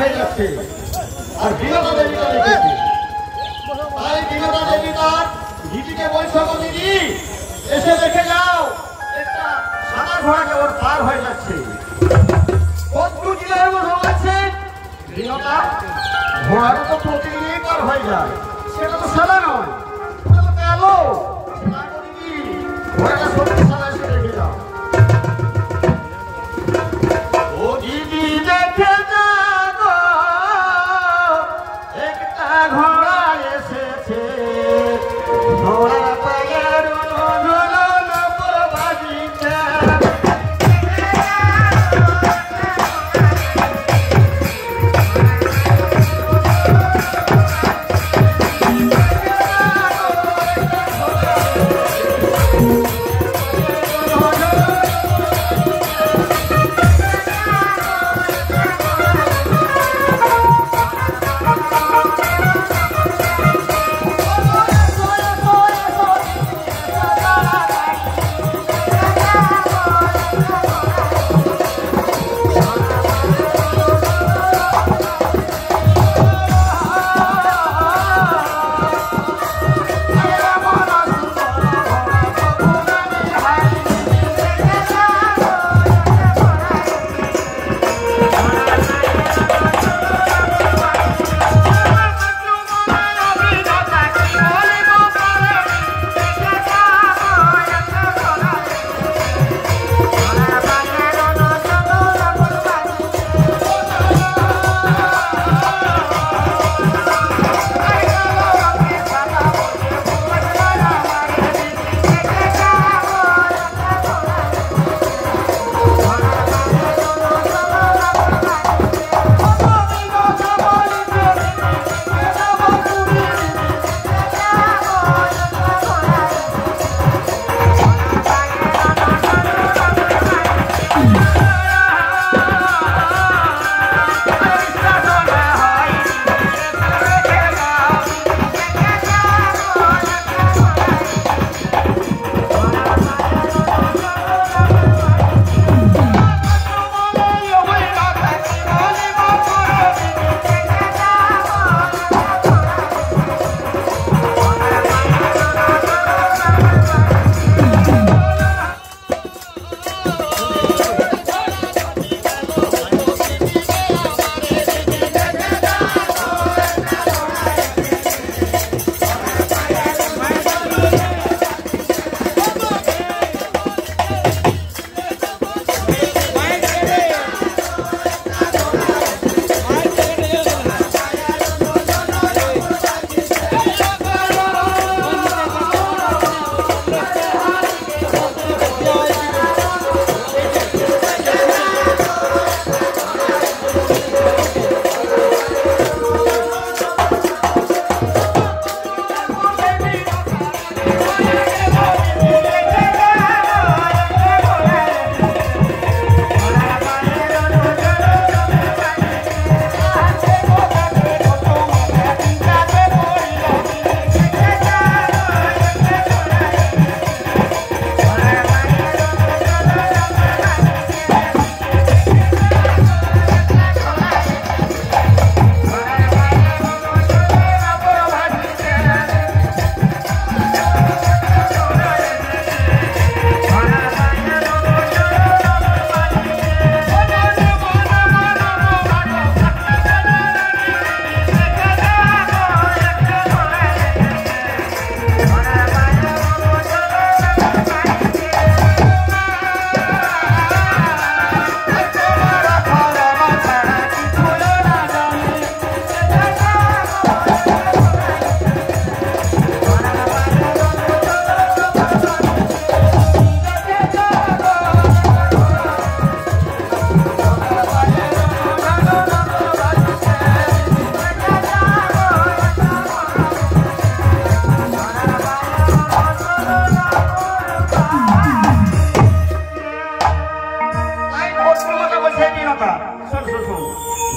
হয়ে যাচ্ছে আর বিনোদা দেবীটা দেখেছি তাই বিনোদা দেবী তার দিদিকে বলছো দিদি এসে দেখে যাও একটা সাদা ঘোড়া কেবল পার হয়ে যাচ্ছে কত জেলার মধ্যে আছে বিনোদা ঘোড়াটা তো প্রতিদিনই পার হয়ে যায় সেটা তো সাদা নয় ওটা তো কালো ঘোড়াটা সত্যি সাদা এসে দেখে যাও ও দিদি দেখে যাও একটা ঘোড়া এসেছে ঘোড়া পায়ের ঝুলন বাজিছে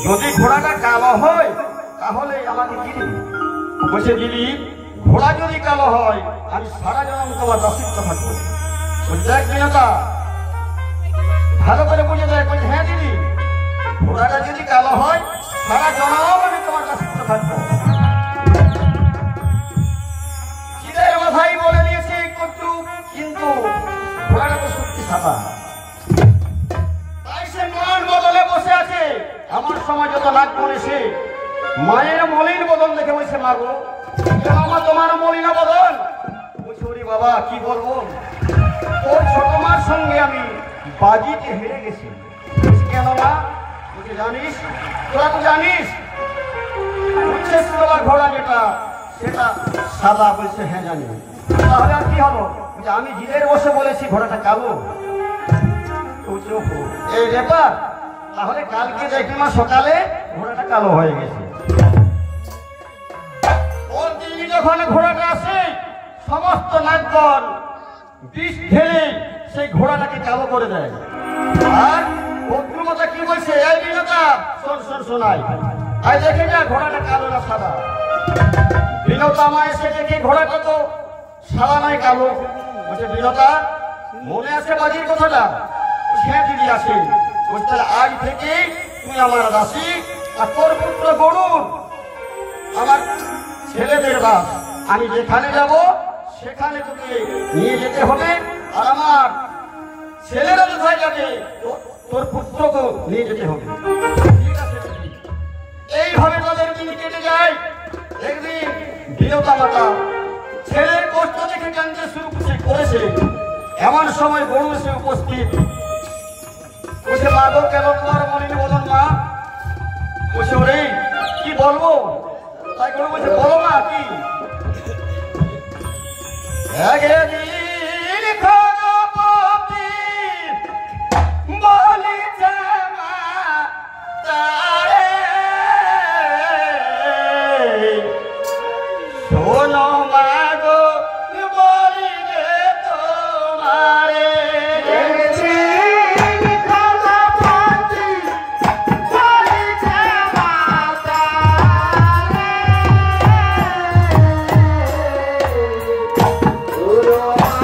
যদি ঘোড়াটা কালো হয় তাহলে আমাকে কি দিবি? বসে দিলি ঘোড়া যদি কালো হয় আমি সারা জন্ম তোমার দাসিত্ব থাকবো। দেখ বিনতা ভালো করে বুঝে দেখ, বলছে হ্যাঁ দিদি ঘোড়াটা যদি কালো হয় সারা জনম আমি তোমার কাছে থাকবো। চিদের মাথায় বলে দিয়েছি একটু, কিন্তু ঘোড়াটা তো সত্যি সাদা। তাই সে মান বদলে বসে আছে। আমার সময় যত লাগ করে সে মায়ের মলিন বদন দেখে বলছে, মা গো মা তোমার মলিনা বদন। বলছি ওরে বাবা কি বলবো, ওর ছোট মার সঙ্গে আমি বাজিতে হেরে গেছি। কেন মা? বলছে জানিস, তোরা তো জানিস তোমার ঘোড়া যেটা সেটা সাদা। বলছে হ্যাঁ জানি। তাহলে আর কি হলো? আমি জিদের বসে বলেছি ঘোড়াটা কালো। এই ব্যাপার, তাহলে কালকে দেখি মা সকালে ঘোড়াটা কালো হয়ে গেছে। ওর দিল্লি যখন ঘোড়াটা আসে সমস্ত নাগগণ বিষ ঢেলে সেই ঘোড়াটাকে কালো করে দেয়। আর বক্রমতা কি বলছে, এই বিনতা শোন শোন শোনাই, আর দেখে যা ঘোড়াটা কালো না সাদা। বিনতা মা এসে দেখে ঘোড়াটা তো সাদা নাই কালো। বলছে বিনতা মনে আছে বাজির কথাটা? হ্যাঁ দিদি আসে। বলছে আজ থেকে তুই আমার দাসী, আর তোর পুত্র গরুর আমার ছেলেদের বাপ। আমি যেখানে যাব সেখানে তোকে নিয়ে যেতে হবে, আর আমার ছেলেরা কোথায় যাবে তোর পুত্রকে নিয়ে যেতে হবে। এইভাবে তাদের দিন কেটে যায়। একদিন বিনতা মাতা ছেলের কষ্ট দেখে কাঁদতে শুরু করেছে। এমন সময় গরু এসে উপস্থিত। বলছে মা গো কেন তোমার মলিন বদন মা? বলছে ওরে কি বলবো? তাই গরু বলছে বলো না কি? Oh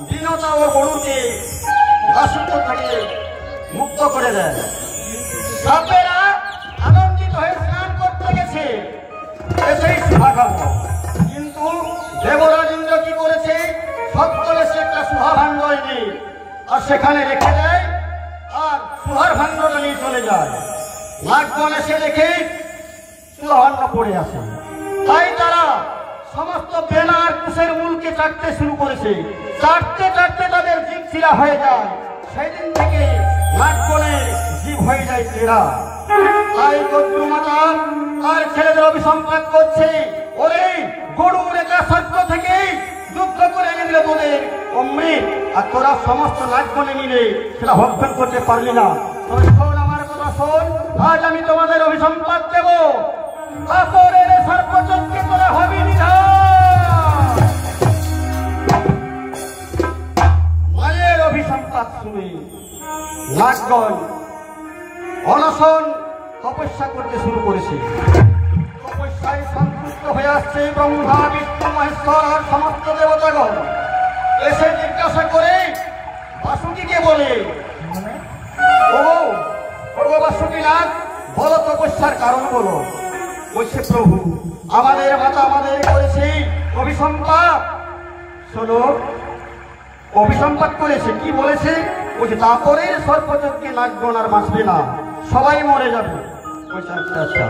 বিনতা ও গরুকে দাসত্ব থেকে মুক্ত করে দেয়। সাপেরা আনন্দিত হয়ে স্নান করতে গেছে, এসেই শুভাকাঙ্গ। কিন্তু দেবরাজ ইন্দ্র কি করেছে, সকলে সে একটা সুহা ভাণ্ড এনে আর সেখানে রেখে দেয়, আর সুহার ভাণ্ডটা নিয়ে চলে যায়। নাগগণ এসে দেখে সুহা ভাণ্ড পড়ে আসে, তাই তারা সমস্ত বেলা আর কুশের মূলকে চাটতে শুরু করেছে। চাটতে চাটতে তাদের জীব চিরা হয়ে যায়। সেই দিন থেকে নাগগণের জীব হয়ে যায় চেরা। তাই গদ্রু মাতা তার ছেলেদের অভিসম্পাদ করছে, ওরে গরু রেখা সত্য থেকে যুদ্ধ করে এনে দিলে তোদের অমৃত, আর তোরা সমস্ত নাগগণে মিলে সেটা ভক্ষণ করতে পারলি না। শোন আমার কথা শোন, আজ আমি তোমাদের অভিসম্পাদ দেব। কাপড়ের সর্বচক্ষে তোরা হবি নিধান। মায়ের অভিসম্পাদ শুনে নাগগণ অনশন তপস্যা করতে শুরু করেছে। তপস্যায় সন্তুষ্ট হয়ে আসছে ব্রহ্মা, বিষ্ণু, মহেশ্বর আর সমস্ত দেবতাগণ। এসে জিজ্ঞাসা করে বাসুকিকে বলে, ও বাসুকি নাগ, বলো তপস্যার কারণ বলো। বলছে, প্রভু আমাদের মাতা আমাদের করেছে অভিসম্পাদ। শোনো, অভিসম্পাদ করেছে, কি বলেছে? বলছে তারপরে সর্বযজ্ঞে নাগগণ আর বাঁচবে না, সবাই মরে যাবে। বলছে আচ্ছা আচ্ছা।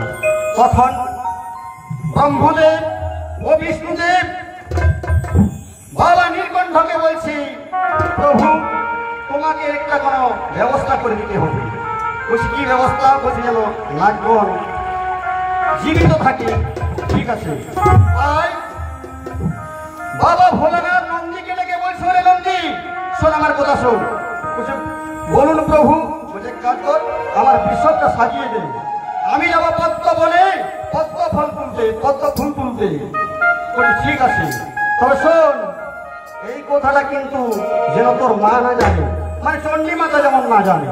তখন ব্রহ্মদেব ও বিষ্ণুদেব বাবা নীলকণ্ঠকে বলছি, প্রভু তোমাকে একটা কোনো ব্যবস্থা করে দিতে হবে। বলছি কি ব্যবস্থা? বলছি যেন নাগগণ জীবিত থাকে। ঠিক আছে। তাই বাবা ভোলানাথ নন্দীকে ডেকে বলছে, ওরে নন্দী শোন আমার কথা শোন। বলছে বলুন প্রভু। বলছে কাজ কর, আমার বিশ্বটা সাজিয়ে দে, আমি যাবো পদ্ম বলে পদ্ম ফুল তুলতে। বলছি ঠিক আছে, তবে শোন এই কথাটা কিন্তু যেন তোর মা না জানে, মানে চণ্ডী মাতা যেমন না জানে।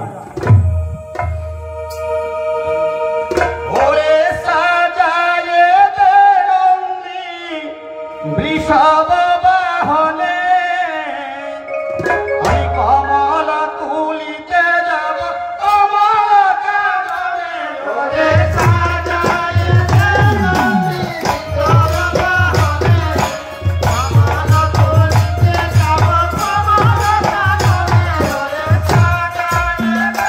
ওরে সাজায় দে নন্দী বৃষভ বাহনে, আমি কমলা তুলিতে যাব কমলা কাননে। ওরে সাজায় দে নন্দী বৃষভ বাহনে, কমলা তুলিতে যাব কমলা কাননে। ওরে সাজায় দে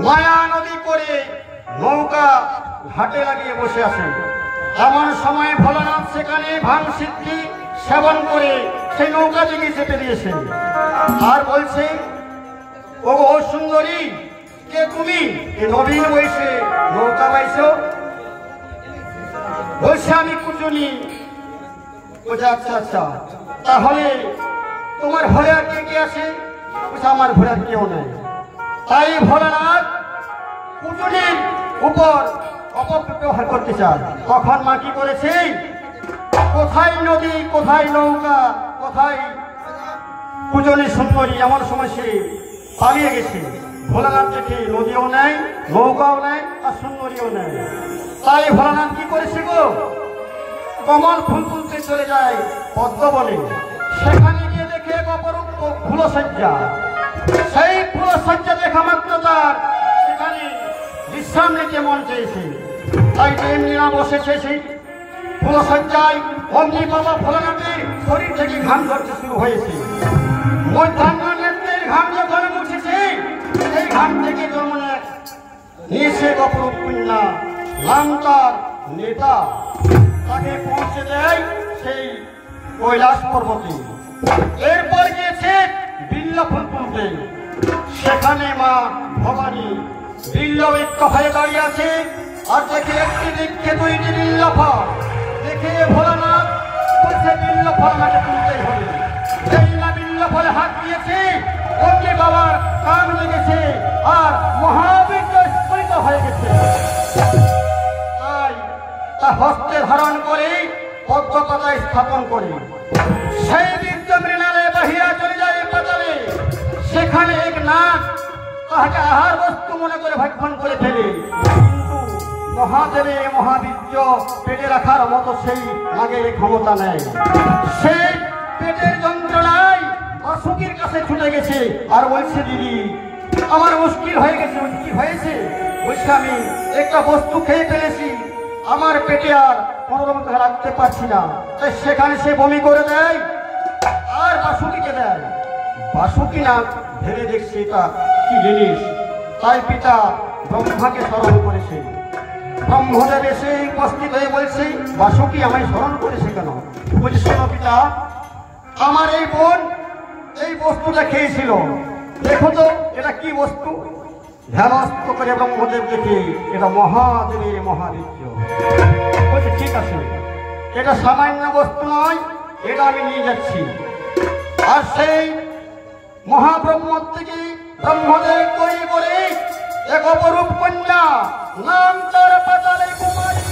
মায়া নদী করে নৌকা ঘাটে লাগিয়ে বসে আছেন। এমন সময় ভোলানাথ সেখানে ভাং সিদ্ধি সেবন করে সেই নৌকা দিকে চেপে দিয়েছেন আর বলছে, ও সুন্দরী, কে তুমি? নবীন বয়সে নৌকা বাইছো? বলছে, আমি কুচুনি। বলছে, আচ্ছা আচ্ছা, তাহলে তোমার ঘরে আর কে কে আছে? বলছে, আমার ঘরে আর কেউ নেই। তাই ভোলানাথ কুচুনির উপর অপব্যবহার করতে চায়। তখন মা কি করেছে? কোথায় নদী, কোথায় নৌকা, কোথায় কুচুনি সুন্দরী? এমন সময় সে পালিয়ে গেছে। ভোলানাথ দেখে নদীও নেই, নৌকাও নেই, আর সুন্দরীও নেই। তাই ভোলানাথ কি করেছে গো? কমল ফুল তুলতে চলে যায় পদ্ম বনে। সেখানে গিয়ে দেখে অপরূপ ফুলসজ্জা। সেই ফুলসজ্জা দেখা মাত্র তার সেখানে বিশ্রাম নিতে মন চেয়েছে। তাই এমনি না বসেছে সেই ফুলসজ্জায়। অমনি বাবা ভোলানাথের শরীর থেকে ঘাম ঝরতে শুরু হয়েছে। মধ্যাহ্ন নেত্রের ঘাম যখন মুছেছে, সেই ঘাম থেকে জন্ম নিয়েছে অপরূপ কন্যা, নাম তার নেতা। তাকে পৌঁছে দেয় সেই কৈলাস পর্বতে। এরপর গিয়েছে বিল্লা ফুল তুলতে। সেখানে মা ভবানী বিল্লবৃক্ষ হয়ে দাঁড়িয়ে আছে। আর দেখে একটি দিককে দুইটি বিল্লা ফল দেখে ভোলানাথ বলছে, বিল্লা ফল আমাকে তুলতেই হবে। এই না বিল্লা ফলে হাত দিয়েছে, অমনি বাবার কান লেগেছে আর মহাবীর্য স্ফুরিত হয়ে গেছে। তাই তা হস্তে ধারণ করে পদ্ম পাতায় স্থাপন করে সেই বীর্য মৃণালে বাহিয়া চলে যায় পাতালে। সেখানে এক নাগ তাহাকে আহার বস্তু মনে করে ভক্ষণ করে ফেলে। কিন্তু মহাদেবে মহাবীর্য পেটে রাখার মতো সেই নাগের ক্ষমতা নেই। সেই পেটের যন্ত্রণায় বাসুকির কাছে ছুটে গেছে আর বলছে, দিদি আমার মুশকিল হয়ে গেছে। কি হয়েছে? বলছে, আমি একটা বস্তু খেয়ে ফেলেছি, আমার পেটে আর কোনোরকম রাখতে পারছি না। তাই সেখানে সে বমি করে দেয় আর বাসুকিকে দেয়। বাসুকি না ভেবে দেখছে এটা কি জিনিস। তাই পিতা ব্রহ্মাকে স্মরণ করেছে। ব্রহ্মদেব এসে উপস্থিত হয়ে বলছে, বাসুকি আমায় স্মরণ করেছে কেন? বলছে, শোনো পিতা, আমার এই বোন এই বস্তুটা খেয়েছিল, দেখো তো এটা কি বস্তু। ধ্যানস্থ করে ব্রহ্মদেব দেখে এটা মহাদেবের মহাবীর্য। বলছে, ঠিক আছে, এটা সামান্য বস্তু নয়, এটা আমি নিয়ে যাচ্ছি। আর সেই মহাব্রহ্ম থেকে ব্রহ্মদেব তৈরি করে এক অপরূপ কন্যা, নাম তার পাতালে কুমারী।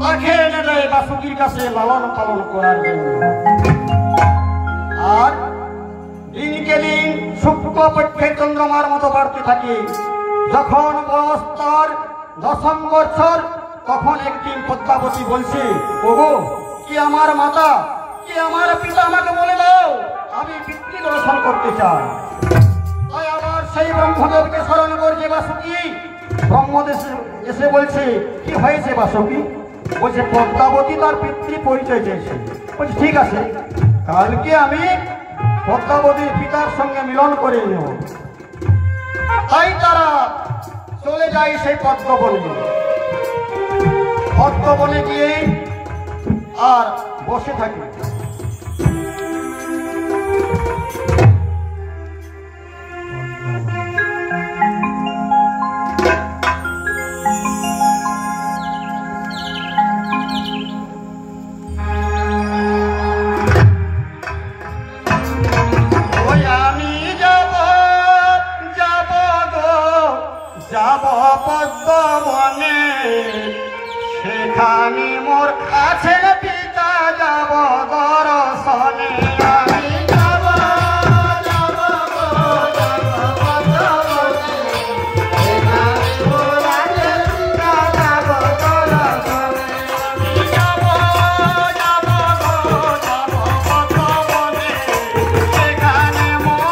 তাকে এনে দেয় বাসুকির কাছে লালন পালন করার জন্য। আর দিনকে দিন শুক্লপক্ষের চন্দ্রমার মতো বাড়তে থাকে। যখন বয়স তার 10 বছর, তখন একদিন পদ্মাবতী বলছে, ওগো, কি আমার মাতা, কি আমার পিতা, আমাকে বলে দাও, আমি পিতৃ দর্শন করতে চাই। তাই আবার সেই ব্রহ্মদেবকে স্মরণ করছে বাসুকি। ব্রহ্মদেব এসে বলছে, কি হয়েছে বাসুকি? বলছে, পদ্মাবতী তার পিতৃ পরিচয় চেয়েছে। বলছে, ঠিক আছে, কালকে আমি পদ্মাবতীর পিতার সঙ্গে মিলন করে নেব। তাই তারা চলে যায় সেই পদ্মবনে। পদ্মবনে গিয়ে আর বসে থাকে। যাব পদ্মবনে, সেখানে মোর আছে পিতা, যাব দর্শনে। আমি যাব যাব যাব পদ্মবনে, সেখানে মোর আছে পিতা, যাব দর্শনে। আমি যাব যাব যাব পদ্মবনে, সেখানে মোর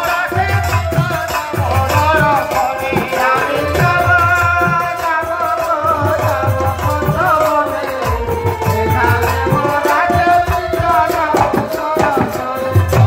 আছে পিতা, যাব দর্শনে। আমি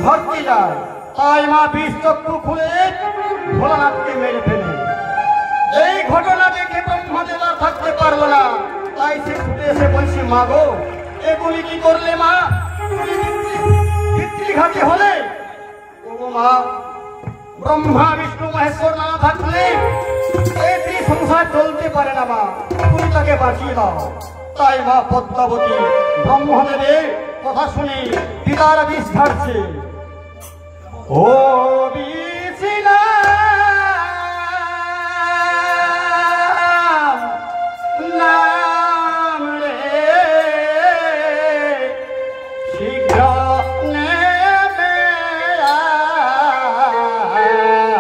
ধরতে যায়, তাই মা বিষ চক্ষু খুলে ভোলানাথকে মেরে ফেলে। এই ঘটনা দেখে ব্রহ্মদেব আর থাকতে পারলো না, তাই সে ছুটে এসে বলছি, মা গো এগুলি কি করলে মা? পিতৃঘাতী হলে। ও মা, ব্রহ্মা বিষ্ণু মহেশ্বর না থাকলে এই সংসার চলতে পারে না মা, তুমি তাকে বাঁচিয়ে দাও। তাই মা পদ্মাবতী ব্রহ্মদেবের কথা শুনে পিতার বিষ ছাড়ছে। ও বিছিনা নাম রে শীঘ্র নেমে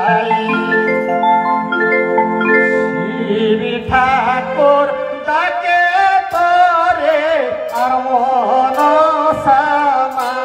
আই। শিব ঠাকুর ডাকে তোরে আর মন সামায়।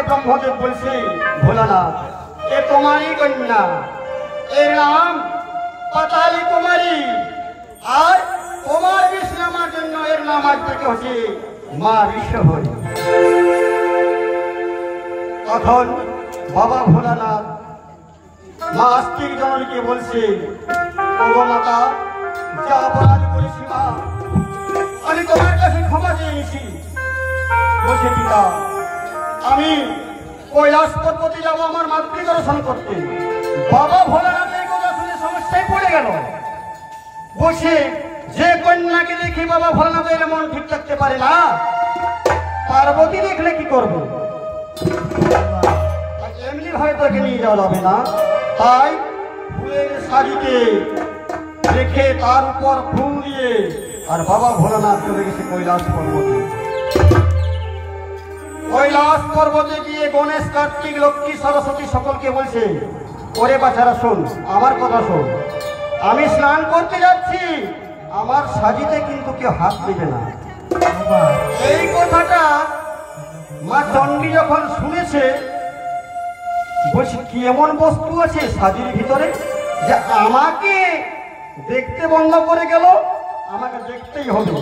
ব্রহ্মদেব বলছে, ভোলানাথ এ তোমারই কন্যা, এর নাম পাতালি কুমারী, আর তোমার বিষ নামার জন্য এর নাম আজ থেকে হচ্ছে মা বিশ্বহরি। তখন বাবা ভোলানাথ মা আস্তিক জননীকে বলছে, ও মাতা যা অপরাধ করেছি মা, আমি তোমার কাছে ক্ষমা চেয়েছি। বলছে পিতা, আমি কৈলাস পর্বতে যাব আমার মাতৃ দর্শন করতে। বাবা ভোলানাথের কথা শুনে সমস্যায় পড়ে গেল। বসে যে কন্যাকে দেখি বাবা ভোলানাথের মন ঠিক থাকতে পারে না, পার্বতী দেখলে কি করবো? এমনি ভাবে তোকে নিয়ে যাওয়া যাবে না। তাই ফুলের শাড়িতে রেখে তার উপর ফুল দিয়ে আর বাবা ভোলানাথ চলে গেছে কৈলাস পর্বতে। কৈলাস পর্বতে গিয়ে গণেশ, কার্তিক, লক্ষ্মী, সরস্বতী সকলকে বলছে, ওরে বাছারা শোন, আমার কথা শোন, আমি স্নান করতে যাচ্ছি, আমার সাজিতে কিন্তু কেউ হাত দেবে না। এই কথাটা মা চণ্ডী যখন শুনেছে, বলছি কি এমন বস্তু আছে সাজির ভিতরে যে আমাকে দেখতে বন্ধ করে গেল, আমাকে দেখতেই হবে,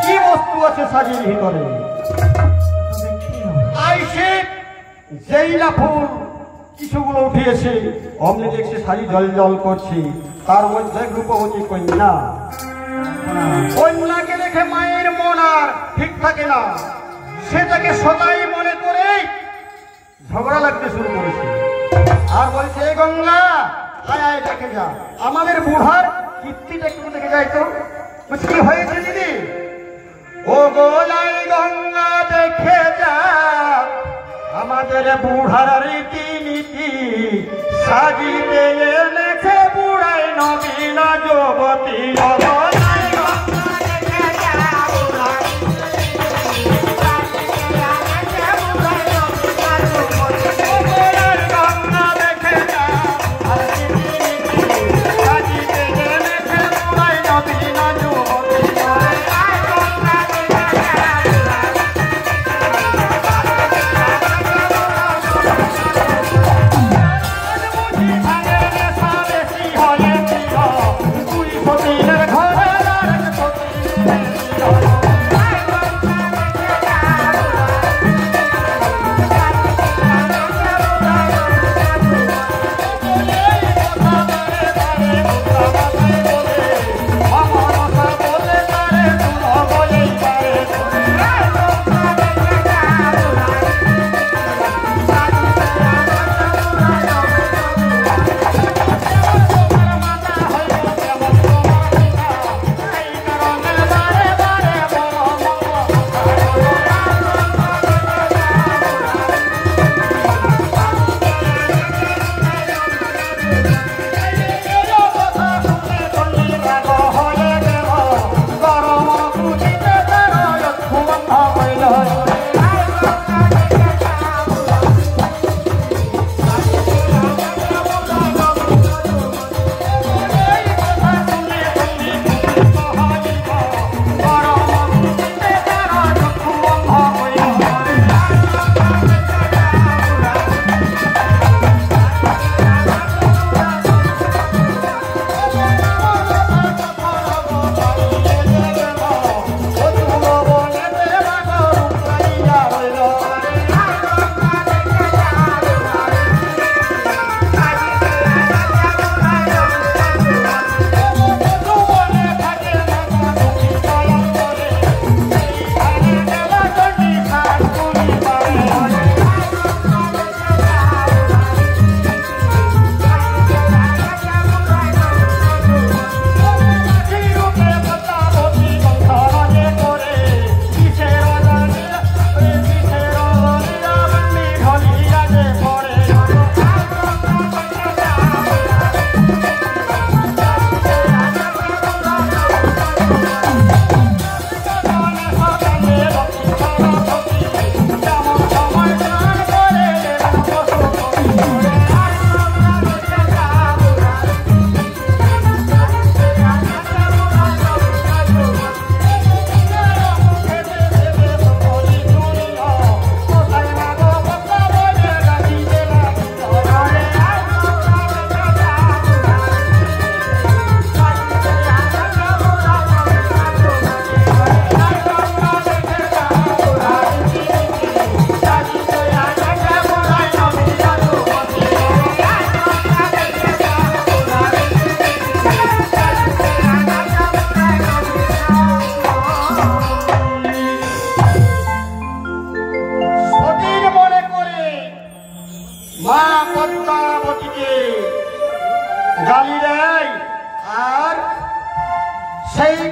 কি বস্তু আছে সাজির ভিতরে। আইসে যেই না ফুল কিছুগুলো উঠিয়েছে, অমনি দেখছে সাজি জল জল করছে, তার মধ্যে রূপবতী কন্যা। কন্যাকে দেখে মায়ের মন আর ঠিক থাকে না, সেটাকে সদাই মনে করে ঝগড়া লাগতে শুরু করেছে। আর বলছে, এই গঙ্গা আয় আয় দেখে যা, আমাদের বুড়ার কীর্তিটা একটু দেখে যাই তো। কি হয়েছে দিদি? ও গোলাই গঙ্গা দেখে যা, আমাদের বুড়ার রীতিনীতি সাজিতে এনেছে বুড়াই নবীন যুবতী।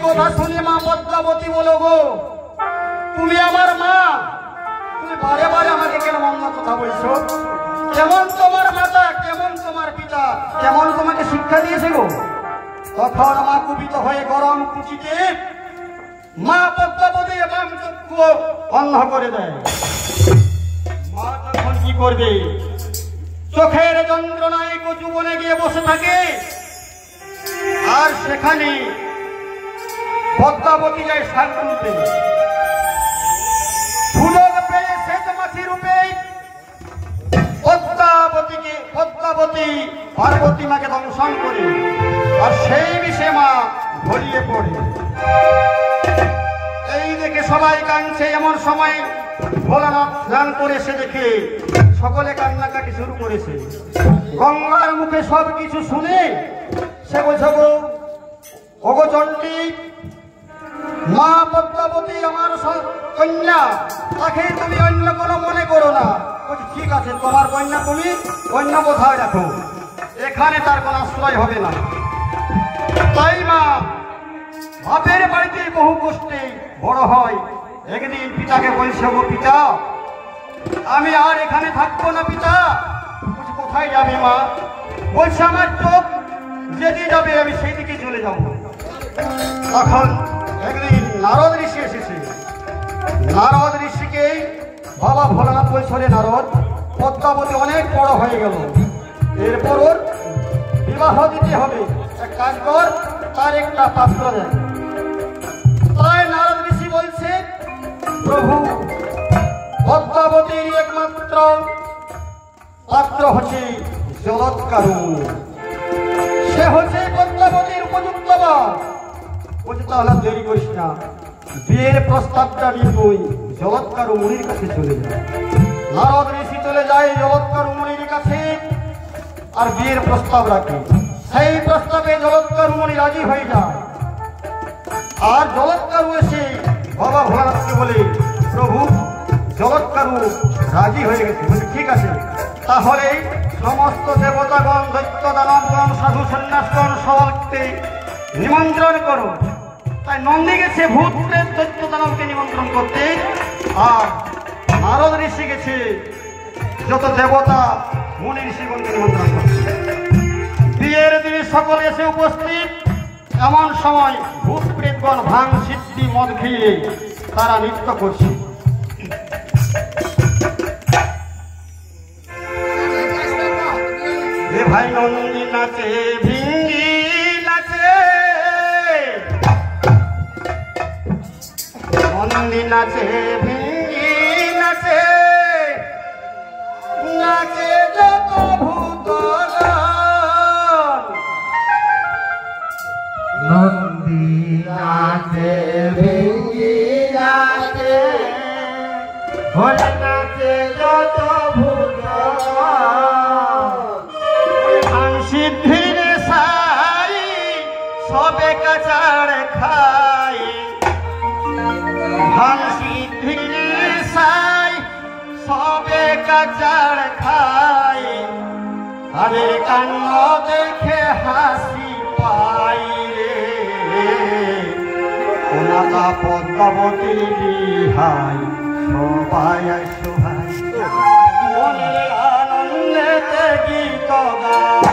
কথা শুনে মা পদ্মাবতী বলো গো, তুমি আমার মা, তুমি বারে বারে আমাকে কেন অন্য কথা বলছো? কেমন তোমার মাতা, কেমন তোমার পিতা, কেমন তোমাকে শিক্ষা দিয়েছে গো? তখন মা কুপিত হয়ে গরম কুচিতে মা পদ্মাবতী বাম চক্ষু অন্ধ করে দেয়। মা তখন কি করবে? চোখের যন্ত্রণায় কচুবনে গিয়ে বসে থাকে। আর সেখানে পদ্মাবতী যায় শাক তুলতে। সুযোগ পেয়ে সেচ মাছি রূপে পদ্মাবতী পার্বতী মাকে দংশন করে, আর সেই বিষে মা ঘড়িয়ে পড়ে। এই দেখে সবাই কাঁদছে। এমন সময় ভোলানাথ স্নান করে এসে দেখে সকলে কান্নাকাটি শুরু করেছে। গঙ্গার মুখে সব কিছু শুনে সে বলছে, ওগো চণ্ডী, মা পদ্মাবতী আমার কন্যা, তাকে তুমি অন্য কোনো মনে করো না। ঠিক আছে, তোমার কন্যা তুমি অন্য কোথায় রাখো, এখানে তার কোনো আশ্রয় হবে না। তাই মা বাপের বাড়িতে বহু কষ্টে বড় হয়। একদিন পিতাকে বলছে, গো পিতা, আমি আর এখানে থাকবো না। পিতা কোথায় যাবে মা? বলছে, আমার চোখ যেদিকে যাবে আমি সেই দিকে চলে যাব। তখন একদিন নারদ ঋষি এসেছে। নারদ ঋষিকে বাবা ভোলানাথ বলছে, নারদ, পদ্মাবতী অনেক বড় হয়ে গেল, এরপর ওর বিবাহ দিতে হবে, এক কাজ কর, তার একটা পাত্র দেয়। তাই নারদ ঋষি বলছে, প্রভু, পদ্মাবতীর একমাত্র পাত্র হচ্ছে জলৎকারু, সে হচ্ছে পদ্মাবতীর উপযুক্ত বর। বলছে, তাহলে দেরি করিস না, বিয়ের প্রস্তাবটা নিয়ে তুই জলৎকারু মুনির কাছে চলে যায়। নারদ ঋষি চলে যায় জলৎকারু মুনির কাছে আর বিয়ের প্রস্তাব রাখে। সেই প্রস্তাবে জলৎকারু মুনি রাজি হয়ে যায়। আর জলৎকারু এসে বাবা ভোলানাথকে বলে, প্রভু, জলৎকারু রাজি হয়ে গেছে। বলছে, ঠিক আছে, তাহলে সমস্ত দেবতাগণ, দৈত্য দানবগণ, সাধু সন্ন্যাসগণ সকলকে নিমন্ত্রণ করো। তাই নন্দী গেছে ভূত প্রেত দৈত্য দানবকে নিমন্ত্রণ করতে, আর নারদ ঋষি গেছে যত দেবতা মুনি ঋষিগণকে নিমন্ত্রণ করতে। বিয়ের দিনে সকলে এসে উপস্থিত। এমন সময় ভূত প্রেতগণ ভাঙ সিদ্ধি মদ খেয়ে তারা নৃত্য করছে। ভাই নন্দী নাচে, ভিঙ্গি নাচে, নন্দী নাচে, ভিঙ্গি নাচে, নাচে যত ভূতগণ। নন্দী নাচে, ভিঙ্গি নাচে, ভোলে নাচে যত ভূতগণ। সিদ্ধির সাই সবে কাচার খাই, ভান সিদ্ধির সাই সবে কাচার খাই। তাদের কান্ন দেখে হাসি পাই রে, ওনাটা পদ্মাবতীর বিহাই সবাই সোহাই। মনের আনন্দেতে গীত গাই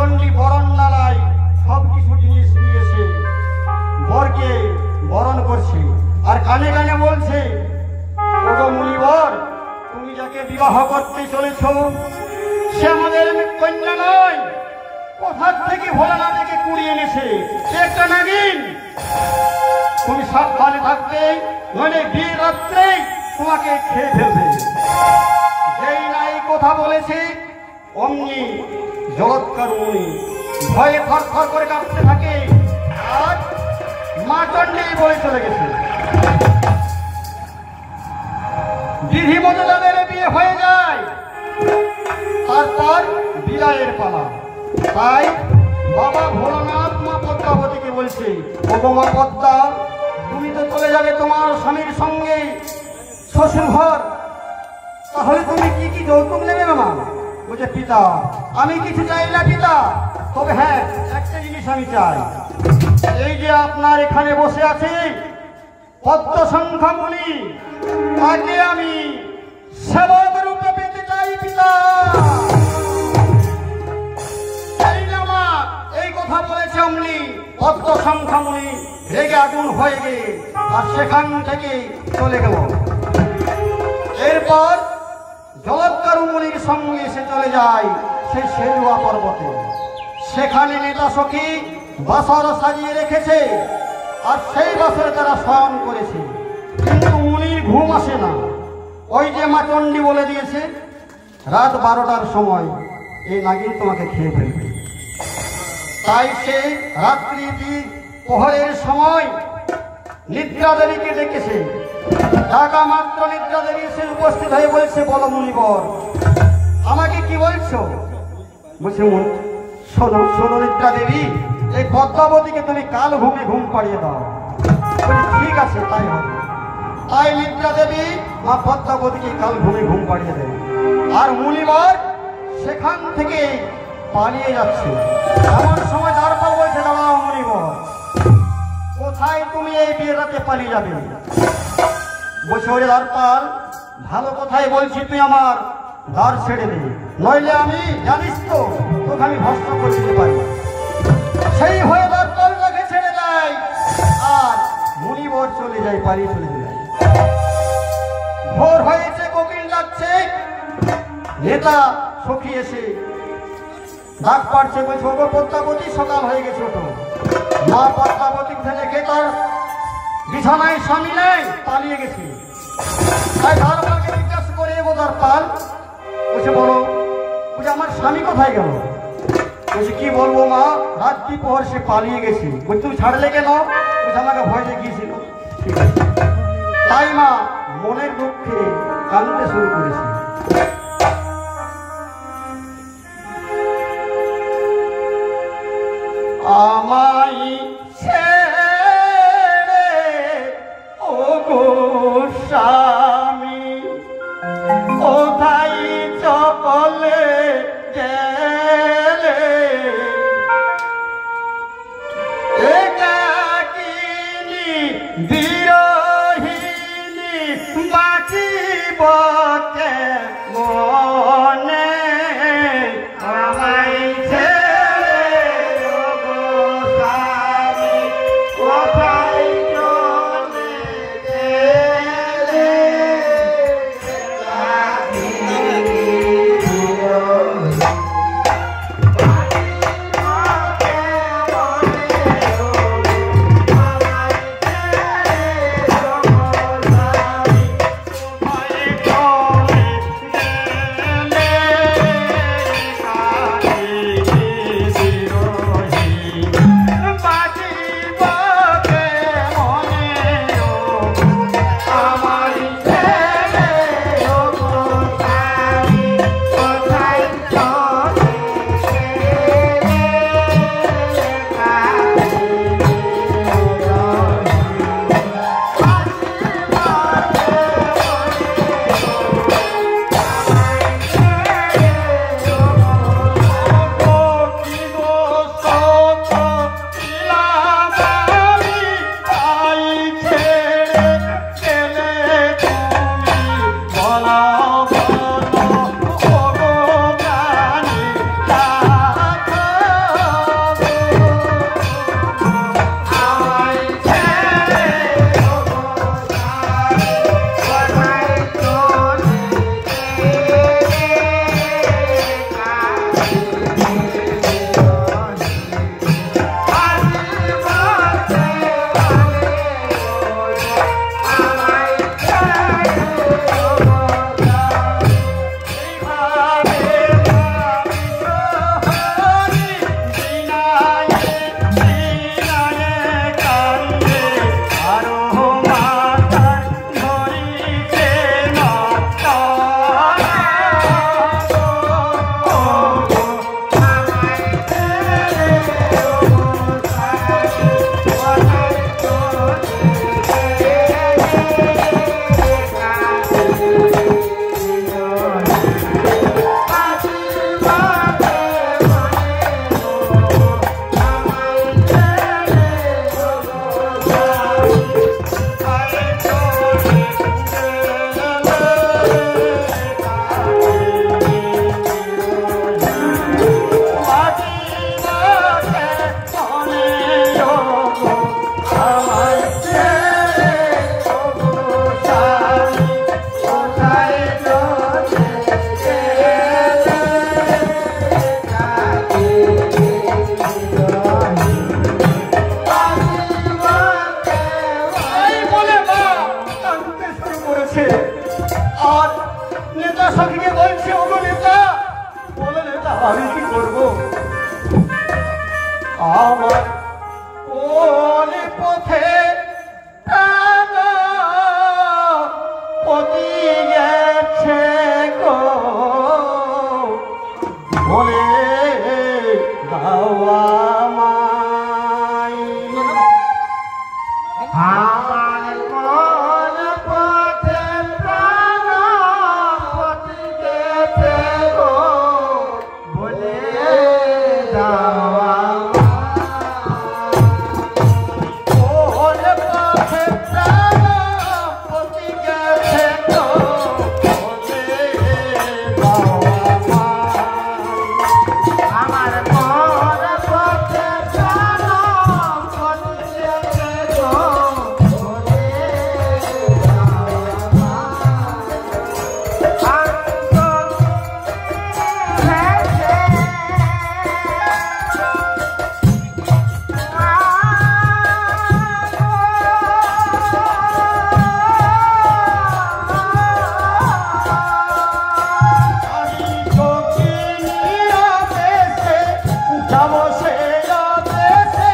মাচণ্ডী বরণডালায় সব কিছু জিনিস নিয়ে এসে বরকে বরণ করছে আর কানে কানে বলছে, ওগো মুনিবর, তুমি যাকে বিবাহ করতে চলেছ সে আমাদের কন্যা নয়, কোথার থেকে ভোলানাথ থেকে কুড়িয়ে এনেছে, সে একটা নাগিন। তুমি সাবধানে থাকবে, নইলে বিয়ের রাত্রে তোমাকে খেয়ে ফেলবে। যেই নাই কথা বলেছে অমনি জগৎকার মুনি ভয়ে থরথর করে কাঁপতে থাকে। আর মাচণ্ডী বলে চলে গেছে। বিধি মতো তাদের বিয়ে হয়ে যায়। তারপর বিদায়ের পালা। তাই বাবা ভোলানাথ মা পদ্মাবতীকে বলছে, ওগো মা পদ্মা, তুমি তো চলে যাবে তোমার স্বামীর সঙ্গে শ্বশুর ঘর, তাহলে তুমি কি কি যৌতুক নেবে মা? বলছে, পিতা আমি কিছু চাই না পিতা, তবে হ্যাঁ একটা জিনিস আমি চাই। এই যে আপনার এখানে বসে আছে পদ্ম সংখ্যা মুনি, তাকে আমি সেবক রূপে পেতে চাই পিতা। এই কথা বলেছে অমনি পদ্ম সংখ্যা মুনি রেগে আগুন হয়ে গে আর সেখান থেকে চলে গেল। এরপর জগৎকারু মুনির সঙ্গে এসে চলে যায় সেই সেরুয়া পর্বতে। সেখানে নেতা সখী বাসর সাজিয়ে রেখেছে আর সেই বাসরে তারা শয়ন করেছে, কিন্তু মুনির ঘুম আসে না। ওই যে মাচণ্ডী বলে দিয়েছে রাত 12টার সময় এই নাগিন তোমাকে খেয়ে ফেলবে। তাই সে রাত্রি প্রহরের সময় নিদ্রা দেবীকে ডেকেছে। ঢাকা মাত্র নিদ্রা দেবী এসে উপস্থিত হয়ে বলছে, বলো মুনিবর, আমাকে কি বলছো? বলছে, শোনো শোনো নিদ্রা দেবী, এই পদ্মাবতীকে তুমি কাল ঘুমে ঘুম পাড়িয়ে দাও। ঠিক আছে তাই হবে। তাই নিদ্রা দেবী মা পদ্মাবতীকে কাল ঘুমে ঘুম পাড়িয়ে দেয়। আর মুনিবর সেখান থেকে পালিয়ে যাচ্ছে। এমন সময় দ্বারপাল বলছে, দাঁড়াও মুনিবর, কোথায় তুমি এই বিয়ের রাতে পালিয়ে যাবে? বলছে, ওরে দ্বারপাল, ভালো কথাই বলছি, তুই আমার দ্বার ছেড়ে দে, নইলে আমি জানিস তো তোকে আমি ভস্ম করে দিতে পারি। সেই হয়ে দ্বারপাল তাকে ছেড়ে দেয় আর মুনিবর চলে যায়, পালিয়ে চলে যায়। ভোর হয়েছে, কোকিল ডাকছে, নেতা সখী এসে ডাক পাড়ছে, বলছে, ওগো পদ্মাবতী, সকাল হয়ে গেছে, ওঠো। মা পদ্মাবতী উঠে দেখে তার বিছানায় স্বামী নেই, পালিয়ে গেছে। তাই দ্বারপালকে জিজ্ঞাসা করে, ও দ্বারপাল, বলছে, বলো, বলছে, আমার স্বামী কোথায় গেল? বলছে, কি বলবো মা, রাত্রি পর সে পালিয়ে গেছে। বলছে, তুমি ছাড়লে কেন? বলছে, আমাকে ভয় দেখিয়েছিল। ঠিক আছে। তাই মা মনের দুঃখে কাঁদতে শুরু করেছে। আমায় ছেড়ে ওগো স্বামী কোথায় চলে গেলে, একাকিনী বিরহিনী বাঁচিব কেমনে? আমায় ছেড়ে ওগো স্বামী আমার কোন পথে প্রাণ পতি গেছে গো বলে দাও আমায়। আমার কোন পথে প্রাণ পতি গেছে গো বলে দাও কোন পথে প্রাণ পতি গেছে গো বলে দাও আমায়। আমার কোন পথে প্রাণ পতি গেছে গো বলে আমি তোকে নিয়ে দেশে যাব সে দেশে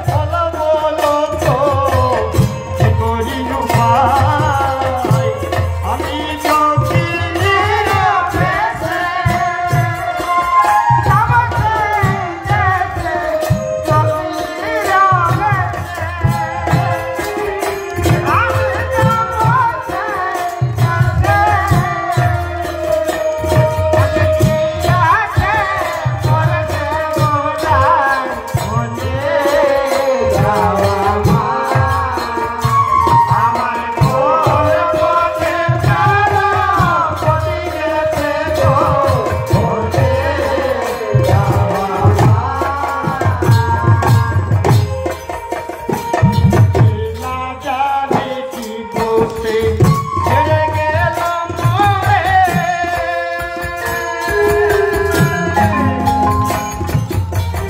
বলো বলো তো কি করি উপায়। আমি তোকে নিয়ে দেশে না জানি কি বসে ছেড়ে গেলাম মরে।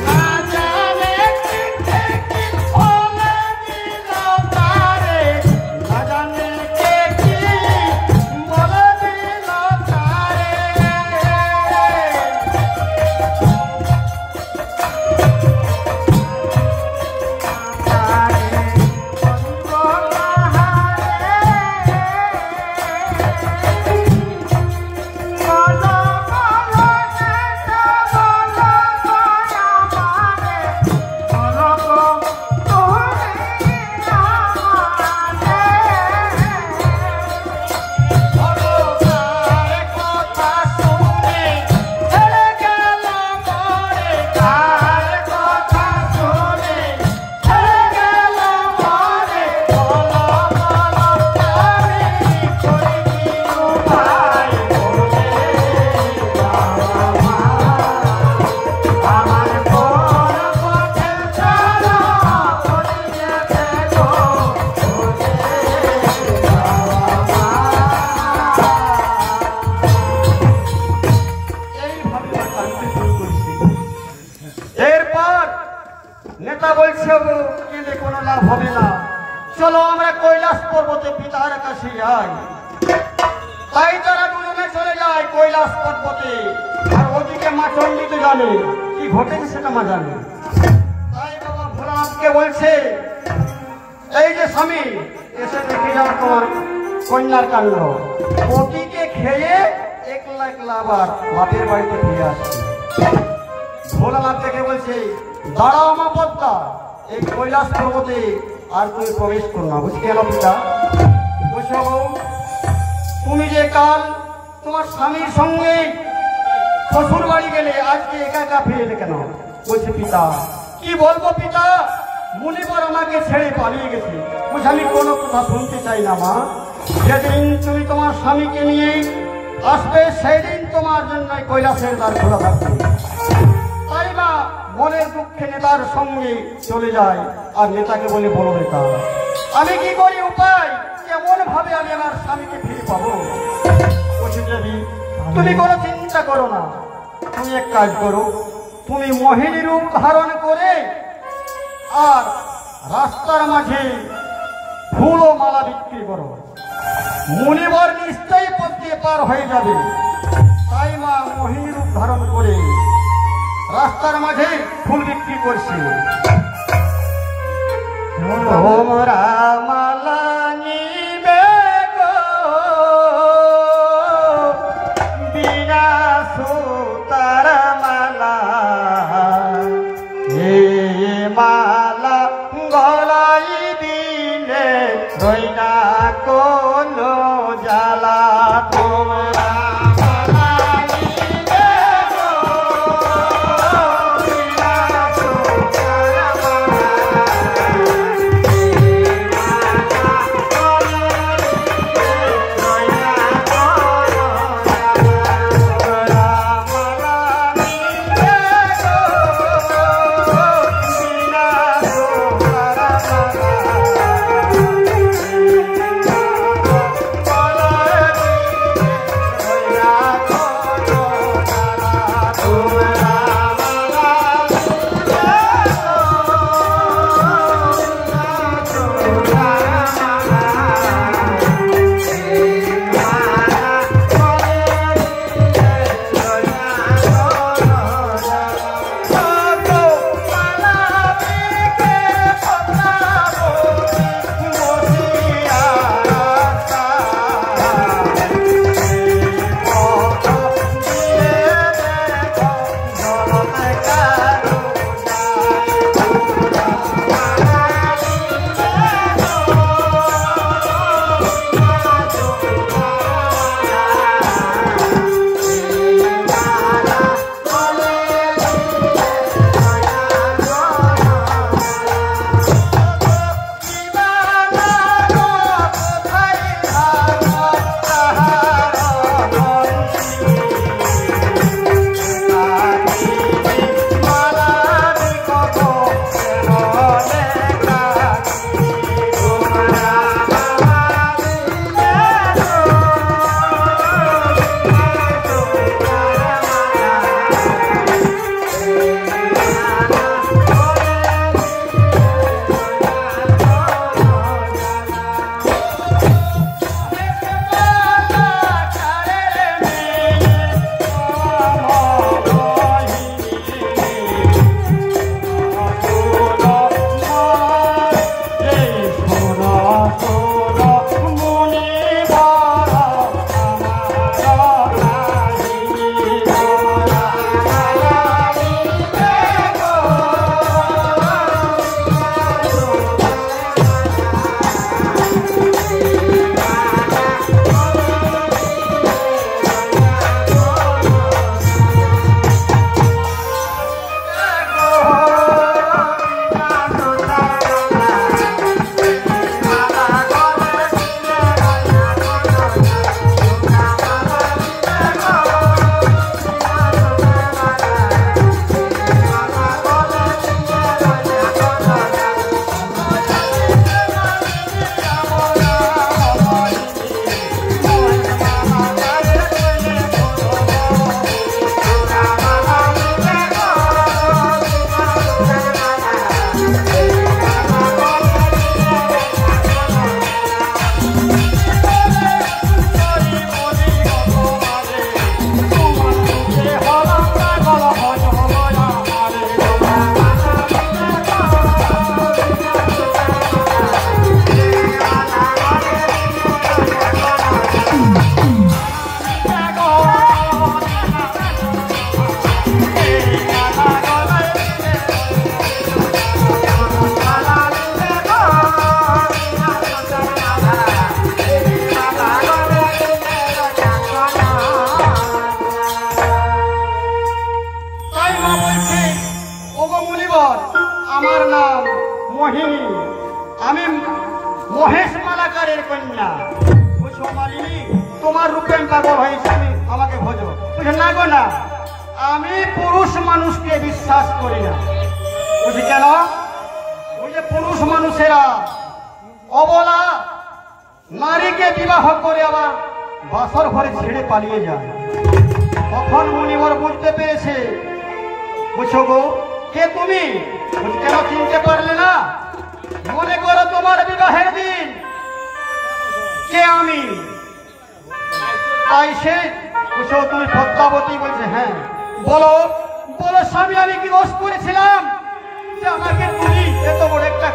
না জানে কি থেকে বলে দিল তারে, না জানে কে কি বলে দিল তারে। ভগবানের কথা শুনে ছেড়ে গেলাম মরে। কার কথা শুনে ছেড়ে গেলাম মরে। বলো বলো আমি করি কি উপায় বলে দাও আমায়। আমার কোন পথে প্রাণ পতি গেছে গো বলে দাও আমায়। এইভাবে কাঁদতে শুরু করেছি। এরপর নেতা বলছে গো কেঁদে কোনো লাভ হবে না, চলো আমরা কৈলাস পর্বতে পিতার কাছে যাই। তাই তারা দুজনে চলে যায় কৈলাস পর্বতে। আর ওদিকে মা চণ্ডী তো জানে কি ঘটেছে, সেটা মা জানে। তাই বাবা ভোলানাথকে বলছে, এই যে স্বামী এসে দেখে যাও তোমার কন্যার কাণ্ড। পতিকে খেয়ে একলা একলা আবার বাপের বাড়িতে ফিরে আসছে। ভোলানাথ দেখে বলছে, দাঁড়াও মা পদ্মা, এই কৈলাস পর্বতে আর তুমি প্রবেশ করো না। বুঝি কেন পিতা? বলছো বউ, তুমি যে কাল তোমার স্বামীর সঙ্গে শ্বশুর বাড়ি গেলে, আজকে একা একা ফিরে কেন? বলছে পিতা, কি বলবো পিতা, মুনিবর আমাকে ছেড়ে পালিয়ে গেছে। বলছে আমি কোনো কথা শুনতে চাই না মা। যেদিন তুমি তোমার স্বামীকে নিয়ে আসবে সেই দিন তোমার জন্য কৈলাসের দ্বার খোলা থাকবে। তাই বা মনের দুঃখে নেতার সঙ্গে চলে যায়। আর নেতাকে বলে, বলো নেতা আমি কি করি উপায়, কেমন ভাবে আমি আমার স্বামীকে ফিরে পাবো? বলছে দেবী তুমি কোনো চিন্তা করো না, তুমি এক কাজ করো, তুমি মোহিনী রূপ ধারণ করে আর রাস্তার মাঝে ফুল ও মালা বিক্রি করো, মুনিবর নিশ্চয়ই পথ দিয়ে পার হয়ে যাবে। তাই মা মোহিনী রূপ ধারণ করে রাস্তার মাঝে ফুল বিক্রি করছে তোমরা মালা নিবে গো বিনা সুতার মালা এ মালা গলাই দিলে রই না কোনো জ্বালা তোমরা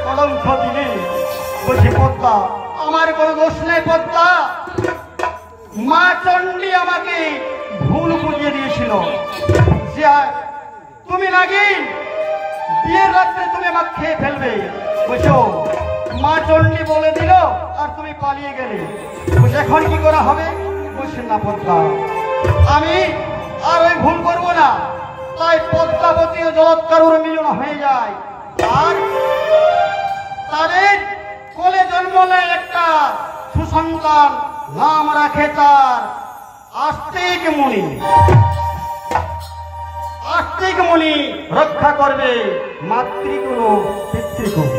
কলঙ্ক দিলি। বলছি পদ্মা, আমার কোনো দোষ নেই পদ্মা, মা চণ্ডী আমাকে ভুল বুঝিয়ে দিয়েছিল যে তুমি নাকি বিয়ের রাত্রে তুমি আমাকে খেয়ে ফেলবে। বুঝছো, মা চণ্ডী বলে দিল আর তুমি পালিয়ে গেলে। বলছে এখন কি করা হবে? বলছে না পদ্মা, আমি আর ওই ভুল করবো না। তাই পদ্মাবতী ও জলৎকারুর মিলন হয়ে যায় আর তাদের কোলে জন্ম নেয় একটা সুসন্তান, নাম রাখে তার আস্তিক মুনি। আস্তিক মুনি রক্ষা করবে মাতৃকুল পিতৃকুল।